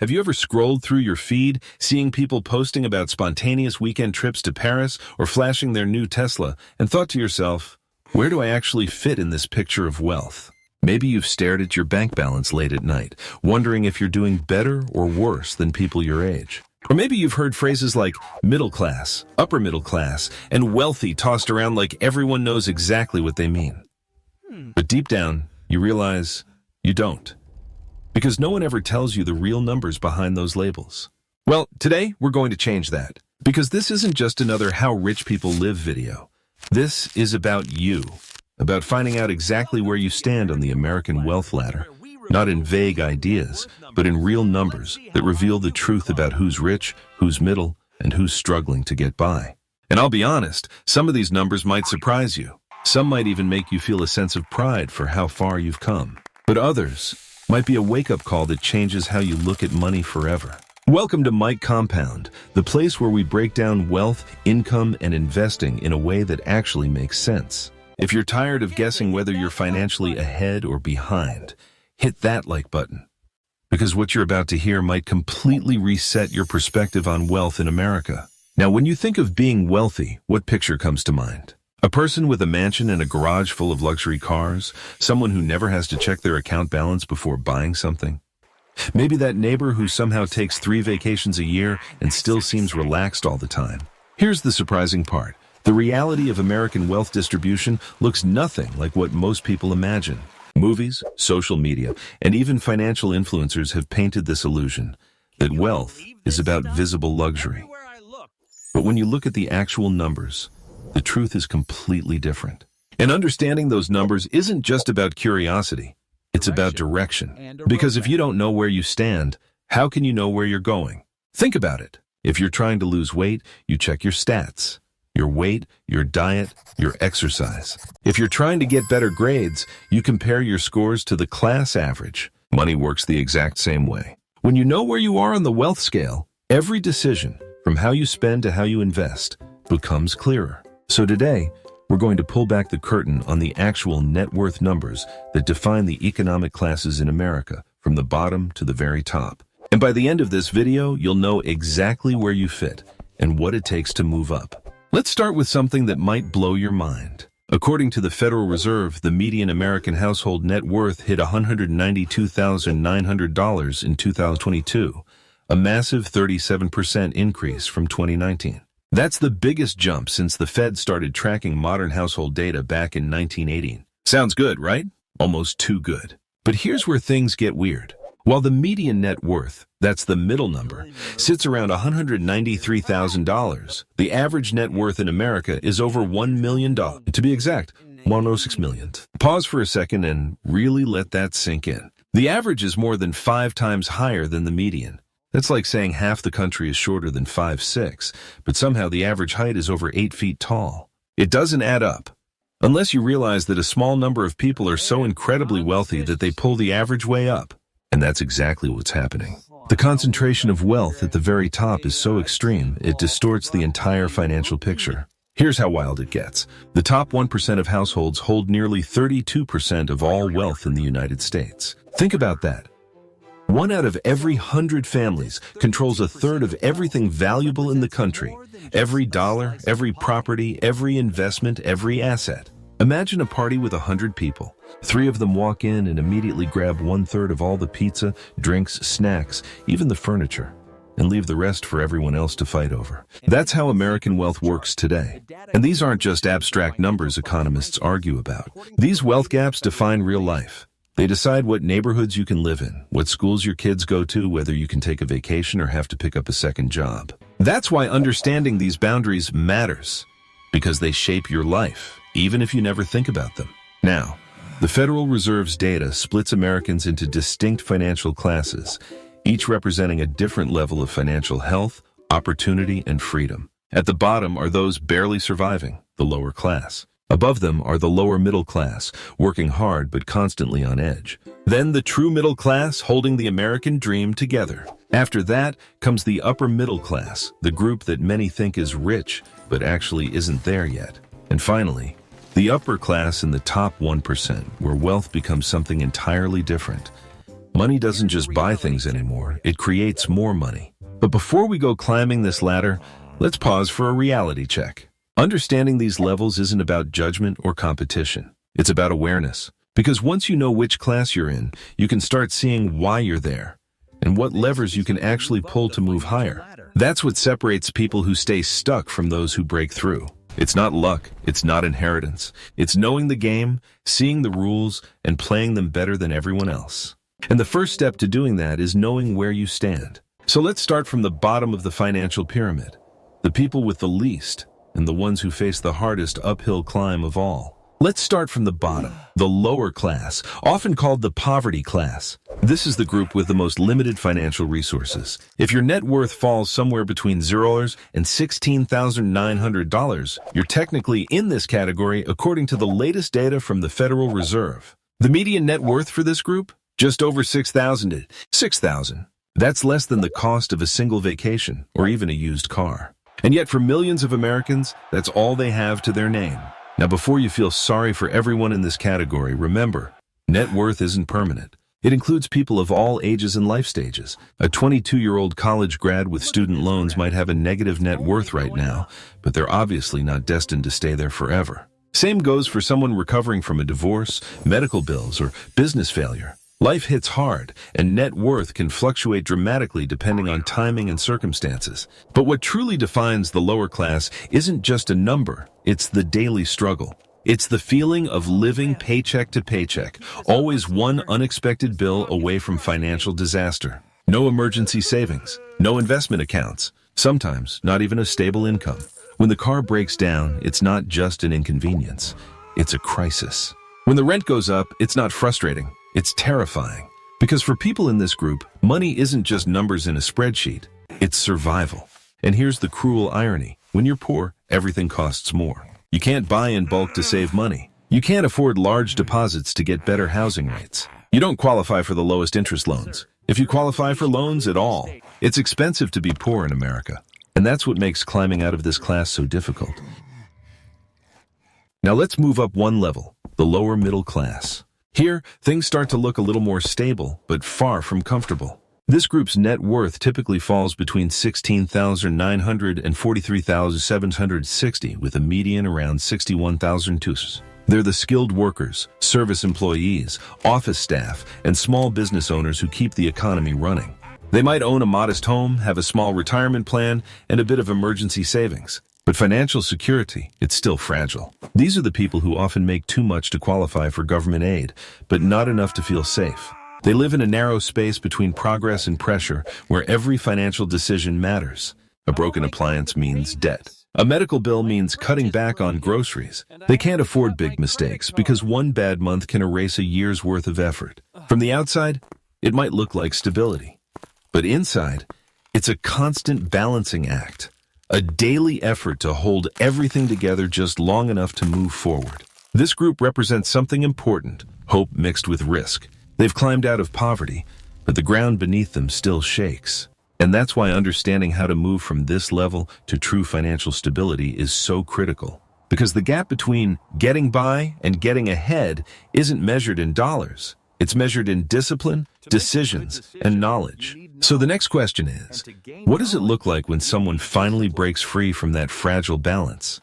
Have you ever scrolled through your feed, seeing people posting about spontaneous weekend trips to Paris or flashing their new Tesla, and thought to yourself, where do I actually fit in this picture of wealth? Maybe you've stared at your bank balance late at night, wondering if you're doing better or worse than people your age. Or maybe you've heard phrases like middle class, upper middle class, and wealthy tossed around like everyone knows exactly what they mean. But deep down, you realize you don't. Because no one ever tells you the real numbers behind those labels. Well, today we're going to change that. Because this isn't just another How Rich People Live video. This is about you. About finding out exactly where you stand on the American wealth ladder. Not in vague ideas, but in real numbers that reveal the truth about who's rich, who's middle, and who's struggling to get by. And I'll be honest, some of these numbers might surprise you. Some might even make you feel a sense of pride for how far you've come. But others might be a wake-up call that changes how you look at money forever. Welcome to Mike Compound, the place where we break down wealth, income, and investing in a way that actually makes sense. If you're tired of guessing whether you're financially ahead or behind, hit that like button. Because what you're about to hear might completely reset your perspective on wealth in America. Now, when you think of being wealthy, what picture comes to mind? A person with a mansion and a garage full of luxury cars? Someone who never has to check their account balance before buying something? Maybe that neighbor who somehow takes 3 vacations a year and still seems relaxed all the time. Here's the surprising part. The reality of American wealth distribution looks nothing like what most people imagine. Movies, social media, and even financial influencers have painted this illusion that wealth is about visible luxury. But when you look at the actual numbers, the truth is completely different. And understanding those numbers isn't just about curiosity, it's about direction. Because if you don't know where you stand, how can you know where you're going? Think about it. If you're trying to lose weight, you check your stats. Your weight, your diet, your exercise. If you're trying to get better grades, you compare your scores to the class average. Money works the exact same way. When you know where you are on the wealth scale, every decision, from how you spend to how you invest, becomes clearer. So today, we're going to pull back the curtain on the actual net worth numbers that define the economic classes in America, from the bottom to the very top. And by the end of this video, you'll know exactly where you fit and what it takes to move up. Let's start with something that might blow your mind. According to the Federal Reserve, the median American household net worth hit $192,900 in 2022, a massive 37% increase from 2019. That's the biggest jump since the Fed started tracking modern household data back in 1980. Sounds good, right? Almost too good. But here's where things get weird. While the median net worth, that's the middle number, sits around $193,000, the average net worth in America is over $1 million. To be exact, $106 million. Pause for a second and really let that sink in. The average is more than 5 times higher than the median. That's like saying half the country is shorter than 5'6", but somehow the average height is over 8 feet tall. It doesn't add up. Unless you realize that a small number of people are so incredibly wealthy that they pull the average way up. And that's exactly what's happening. The concentration of wealth at the very top is so extreme, it distorts the entire financial picture. Here's how wild it gets. The top 1% of households hold nearly 32% of all wealth in the United States. Think about that. 1 out of every 100 families controls a third of everything valuable in the country. Every dollar, every property, every investment, every asset. Imagine a party with 100 people. 3 of them walk in and immediately grab 1/3 of all the pizza, drinks, snacks, even the furniture, and leave the rest for everyone else to fight over. That's how American wealth works today. And these aren't just abstract numbers economists argue about. These wealth gaps define real life. They decide what neighborhoods you can live in, what schools your kids go to, whether you can take a vacation or have to pick up a second job. That's why understanding these boundaries matters, because they shape your life, even if you never think about them. Now, the Federal Reserve's data splits Americans into distinct financial classes, each representing a different level of financial health, opportunity, and freedom. At the bottom are those barely surviving, the lower class. Above them are the lower middle class, working hard but constantly on edge. Then the true middle class, holding the American dream together. After that comes the upper middle class, the group that many think is rich, but actually isn't there yet. And finally, the upper class in the top 1%, where wealth becomes something entirely different. Money doesn't just buy things anymore, it creates more money. But before we go climbing this ladder, let's pause for a reality check. Understanding these levels isn't about judgment or competition. It's about awareness. Because once you know which class you're in, you can start seeing why you're there and what levers you can actually pull to move higher. That's what separates people who stay stuck from those who break through. It's not luck, it's not inheritance. It's knowing the game, seeing the rules, and playing them better than everyone else. And the first step to doing that is knowing where you stand. So let's start from the bottom of the financial pyramid. The people with the least, and the ones who face the hardest uphill climb of all. Let's start from the bottom, the lower class, often called the poverty class. This is the group with the most limited financial resources. If your net worth falls somewhere between $0 and $16,900, you're technically in this category according to the latest data from the Federal Reserve. The median net worth for this group? Just over $6,000. That's less than the cost of a single vacation or even a used car. And yet for millions of Americans, that's all they have to their name. Now, before you feel sorry for everyone in this category, remember, net worth isn't permanent. It includes people of all ages and life stages. A 22-year-old college grad with student loans might have a negative net worth right now, but they're obviously not destined to stay there forever. Same goes for someone recovering from a divorce, medical bills, or business failure. Life hits hard, and net worth can fluctuate dramatically depending on timing and circumstances. But what truly defines the lower class isn't just a number, it's the daily struggle. It's the feeling of living paycheck to paycheck, always one unexpected bill away from financial disaster. No emergency savings, no investment accounts, sometimes not even a stable income. When the car breaks down, it's not just an inconvenience, it's a crisis. When the rent goes up, it's not frustrating. It's terrifying. Because for people in this group, money isn't just numbers in a spreadsheet, it's survival. And here's the cruel irony. When you're poor, everything costs more. You can't buy in bulk to save money. You can't afford large deposits to get better housing rates. You don't qualify for the lowest interest loans. If you qualify for loans at all, it's expensive to be poor in America. And that's what makes climbing out of this class so difficult. Now let's move up one level, the lower middle class. Here, things start to look a little more stable, but far from comfortable. This group's net worth typically falls between $16,900 and $43,760, with a median around $61,000. They're the skilled workers, service employees, office staff, and small business owners who keep the economy running. They might own a modest home, have a small retirement plan, and a bit of emergency savings. But financial security, it's still fragile. These are the people who often make too much to qualify for government aid, but not enough to feel safe. They live in a narrow space between progress and pressure, where every financial decision matters. A broken appliance means debt. A medical bill means cutting back on groceries. They can't afford big mistakes because one bad month can erase a year's worth of effort. From the outside, it might look like stability. But inside, it's a constant balancing act. A daily effort to hold everything together just long enough to move forward. This group represents something important, hope mixed with risk. They've climbed out of poverty, but the ground beneath them still shakes. And that's why understanding how to move from this level to true financial stability is so critical. Because the gap between getting by and getting ahead isn't measured in dollars. It's measured in discipline, decisions, and knowledge. So the next question is, what does it look like when someone finally breaks free from that fragile balance?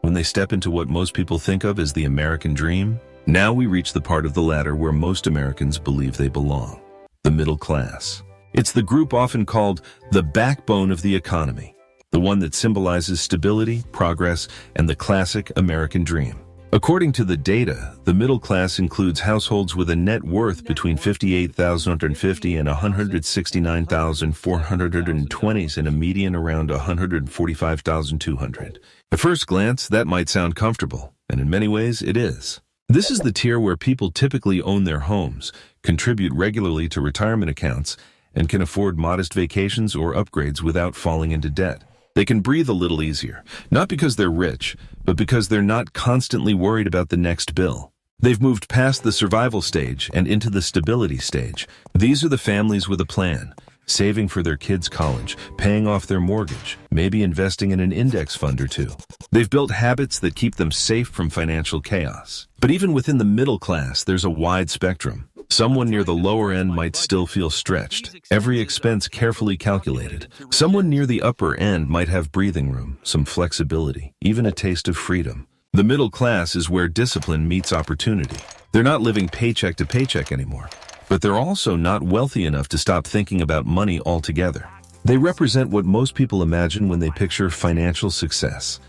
When they step into what most people think of as the American dream? Now we reach the part of the ladder where most Americans believe they belong, the middle class. It's the group often called the backbone of the economy, the one that symbolizes stability, progress, and the classic American dream. According to the data, the middle class includes households with a net worth between $58,150 and $169,420 and a median around $145,200. At first glance, that might sound comfortable, and in many ways it is. This is the tier where people typically own their homes, contribute regularly to retirement accounts, and can afford modest vacations or upgrades without falling into debt. They can breathe a little easier, not because they're rich, but because they're not constantly worried about the next bill. They've moved past the survival stage and into the stability stage. These are the families with a plan, saving for their kids' college, paying off their mortgage, maybe investing in an index fund or two. They've built habits that keep them safe from financial chaos. But even within the middle class, there's a wide spectrum. Someone near the lower end might still feel stretched, every expense carefully calculated. Someone near the upper end might have breathing room, some flexibility, even a taste of freedom. The middle class is where discipline meets opportunity. They're not living paycheck to paycheck anymore, but they're also not wealthy enough to stop thinking about money altogether. They represent what most people imagine when they picture financial success.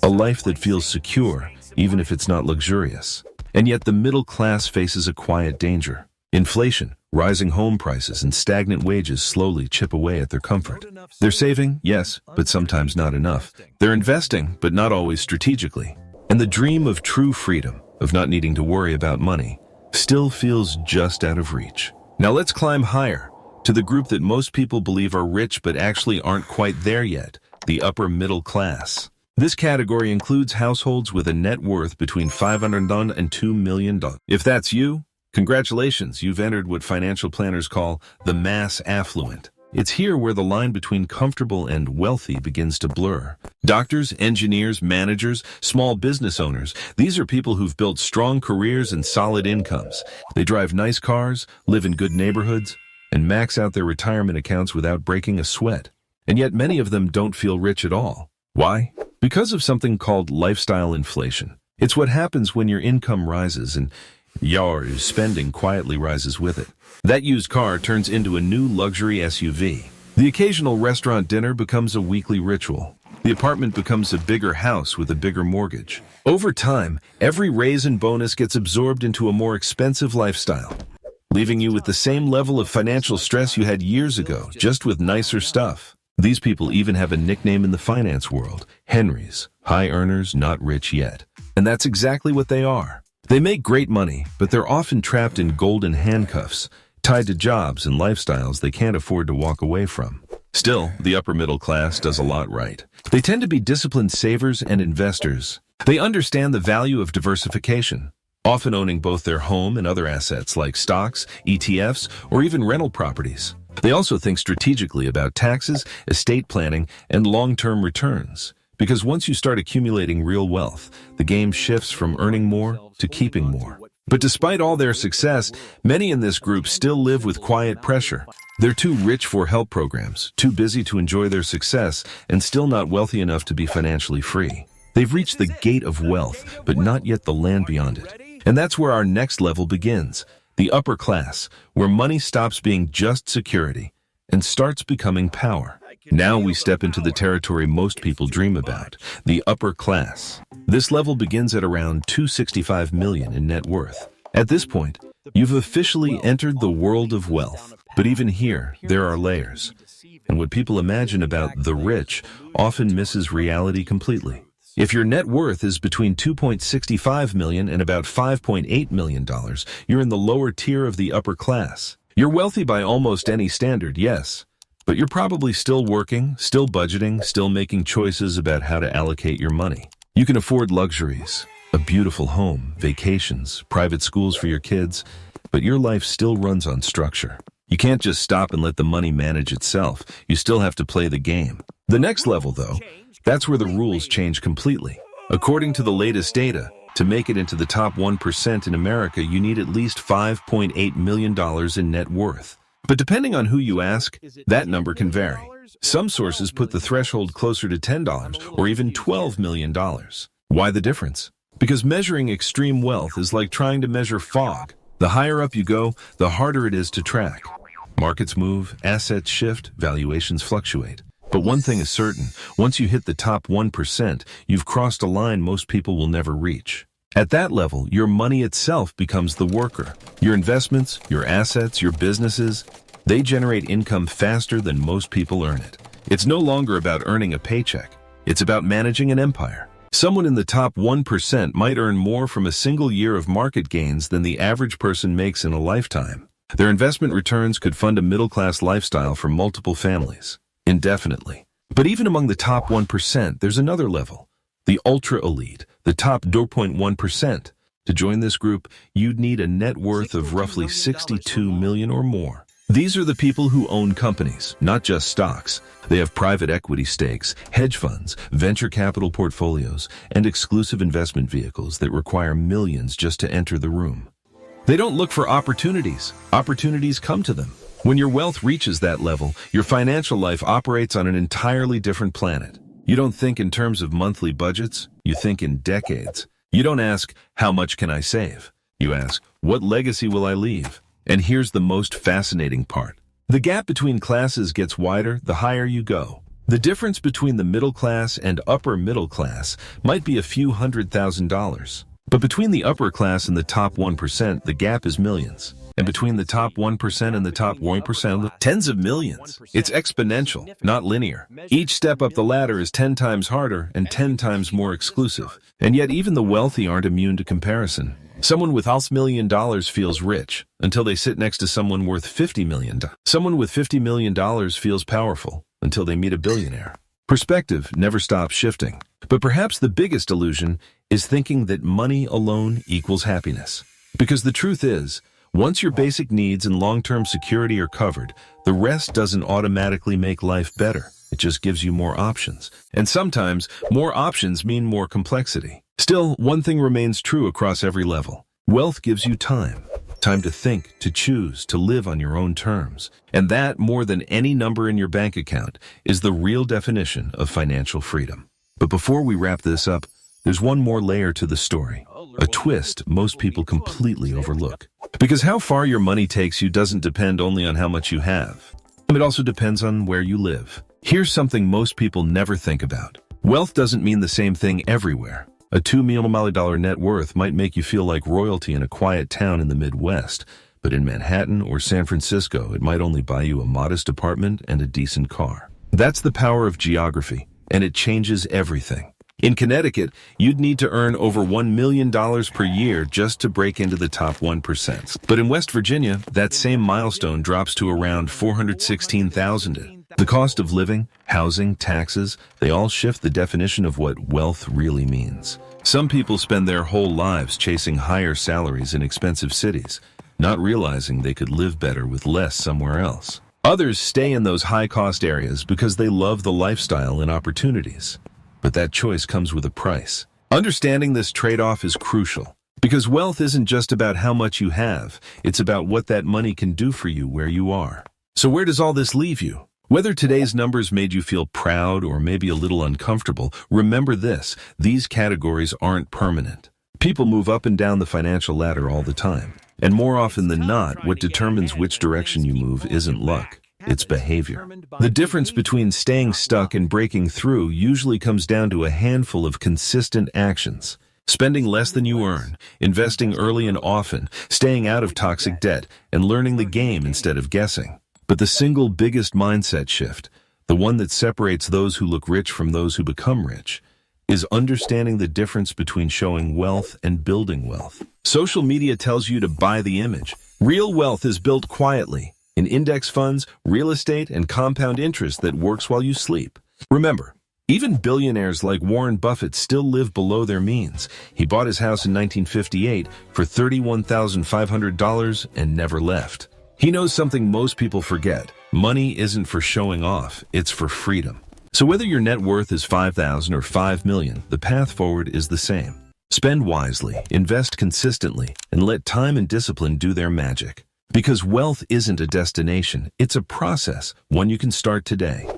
A life that feels secure, even if it's not luxurious. And yet the middle class faces a quiet danger. Inflation, rising home prices, and stagnant wages slowly chip away at their comfort. They're saving, yes, but sometimes not enough. They're investing, but not always strategically. And the dream of true freedom, of not needing to worry about money, still feels just out of reach. Now let's climb higher, to the group that most people believe are rich but actually aren't quite there yet, the upper middle class. This category includes households with a net worth between $500 and $2 million. If that's you, congratulations, you've entered what financial planners call the mass affluent. It's here where the line between comfortable and wealthy begins to blur. Doctors, engineers, managers, small business owners, these are people who've built strong careers and solid incomes. They drive nice cars, live in good neighborhoods, and max out their retirement accounts without breaking a sweat. And yet many of them don't feel rich at all. Why? Because of something called lifestyle inflation. It's what happens when your income rises and your spending quietly rises with it. That used car turns into a new luxury SUV. The occasional restaurant dinner becomes a weekly ritual. The apartment becomes a bigger house with a bigger mortgage. Over time, every raise and bonus gets absorbed into a more expensive lifestyle, leaving you with the same level of financial stress you had years ago, just with nicer stuff. These people even have a nickname in the finance world, Henrys, high earners not rich yet. And that's exactly what they are. They make great money, but they're often trapped in golden handcuffs, tied to jobs and lifestyles they can't afford to walk away from. Still, the upper middle class does a lot right. They tend to be disciplined savers and investors. They understand the value of diversification, often owning both their home and other assets like stocks, ETFs, or even rental properties. They also think strategically about taxes, estate planning, and long-term returns. Because once you start accumulating real wealth, the game shifts from earning more to keeping more. But despite all their success, many in this group still live with quiet pressure. They're too rich for help programs, too busy to enjoy their success, and still not wealthy enough to be financially free. They've reached the gate of wealth, but not yet the land beyond it. And that's where our next level begins. The upper class, where money stops being just security and starts becoming power. Now we step into the territory most people dream about, the upper class. This level begins at around $265 million in net worth. At this point, you've officially entered the world of wealth. But even here, there are layers. And what people imagine about the rich often misses reality completely. If your net worth is between $2.65 million and about $5.8 million, you're in the lower tier of the upper class. You're wealthy by almost any standard, yes, but you're probably still working, still budgeting, still making choices about how to allocate your money. You can afford luxuries, a beautiful home, vacations, private schools for your kids, but your life still runs on structure. You can't just stop and let the money manage itself. You still have to play the game. The next level, though, that's where the rules change completely. According to the latest data, to make it into the top 1% in America, you need at least $5.8 million in net worth. But depending on who you ask, that number can vary. Some sources put the threshold closer to $10 or even $12 million. Why the difference? Because measuring extreme wealth is like trying to measure fog. The higher up you go, the harder it is to track. Markets move, assets shift, valuations fluctuate. But one thing is certain, once you hit the top 1%, you've crossed a line most people will never reach. At that level, your money itself becomes the worker. Your investments, your assets, your businesses, they generate income faster than most people earn it. It's no longer about earning a paycheck. It's about managing an empire. Someone in the top 1% might earn more from a single year of market gains than the average person makes in a lifetime. Their investment returns could fund a middle-class lifestyle for multiple families, indefinitely. But even among the top 1%, there's another level, the ultra-elite, the top 0.1%. To join this group, you'd need a net worth of roughly $62 million or more. These are the people who own companies, not just stocks. They have private equity stakes, hedge funds, venture capital portfolios, and exclusive investment vehicles that require millions just to enter the room. They don't look for opportunities. Opportunities come to them. When your wealth reaches that level, your financial life operates on an entirely different planet. You don't think in terms of monthly budgets, you think in decades. You don't ask, how much can I save? You ask, what legacy will I leave? And here's the most fascinating part. The gap between classes gets wider the higher you go. The difference between the middle class and upper middle class might be a few $100,000. But between the upper class and the top 1%, the gap is millions. And between the top 1% and the top 1%, tens of millions. It's exponential, not linear. Each step up the ladder is 10 times harder and 10 times more exclusive. And yet even the wealthy aren't immune to comparison. Someone with $5 million feels rich until they sit next to someone worth $50 million. Someone with $50 million feels powerful until they meet a billionaire. Perspective never stops shifting. But perhaps the biggest illusion is thinking that money alone equals happiness. Because the truth is, once your basic needs and long-term security are covered, the rest doesn't automatically make life better. It just gives you more options. And sometimes, more options mean more complexity. Still, one thing remains true across every level. Wealth gives you time. Time to think, to choose, to live on your own terms. And that, more than any number in your bank account, is the real definition of financial freedom. But before we wrap this up, there's one more layer to the story. A twist most people completely overlook. Because how far your money takes you doesn't depend only on how much you have. It also depends on where you live. Here's something most people never think about. Wealth doesn't mean the same thing everywhere. A $2 million net worth might make you feel like royalty in a quiet town in the Midwest, but in Manhattan or San Francisco, it might only buy you a modest apartment and a decent car. That's the power of geography, and it changes everything. In Connecticut, you'd need to earn over $1 million per year just to break into the top 1%. But in West Virginia, that same milestone drops to around $416,000. The cost of living, housing, taxes, they all shift the definition of what wealth really means. Some people spend their whole lives chasing higher salaries in expensive cities, not realizing they could live better with less somewhere else. Others stay in those high-cost areas because they love the lifestyle and opportunities. But that choice comes with a price. Understanding this trade-off is crucial, because wealth isn't just about how much you have, it's about what that money can do for you where you are. So where does all this leave you? Whether today's numbers made you feel proud or maybe a little uncomfortable, remember this: these categories aren't permanent. People move up and down the financial ladder all the time. And more often than not, what determines which direction you move isn't luck. It's behavior. The difference between staying stuck and breaking through usually comes down to a handful of consistent actions. Spending less than you earn, investing early and often, staying out of toxic debt, and learning the game instead of guessing. But the single biggest mindset shift, the one that separates those who look rich from those who become rich, is understanding the difference between showing wealth and building wealth. Social media tells you to buy the image. Real wealth is built quietly, in index funds, real estate, and compound interest that works while you sleep. Remember, even billionaires like Warren Buffett still live below their means. He bought his house in 1958 for $31,500 and never left. He knows something most people forget. Money isn't for showing off, it's for freedom. So whether your net worth is $5,000 or $5 million, the path forward is the same. Spend wisely, invest consistently, and let time and discipline do their magic. Because wealth isn't a destination, it's a process, one you can start today.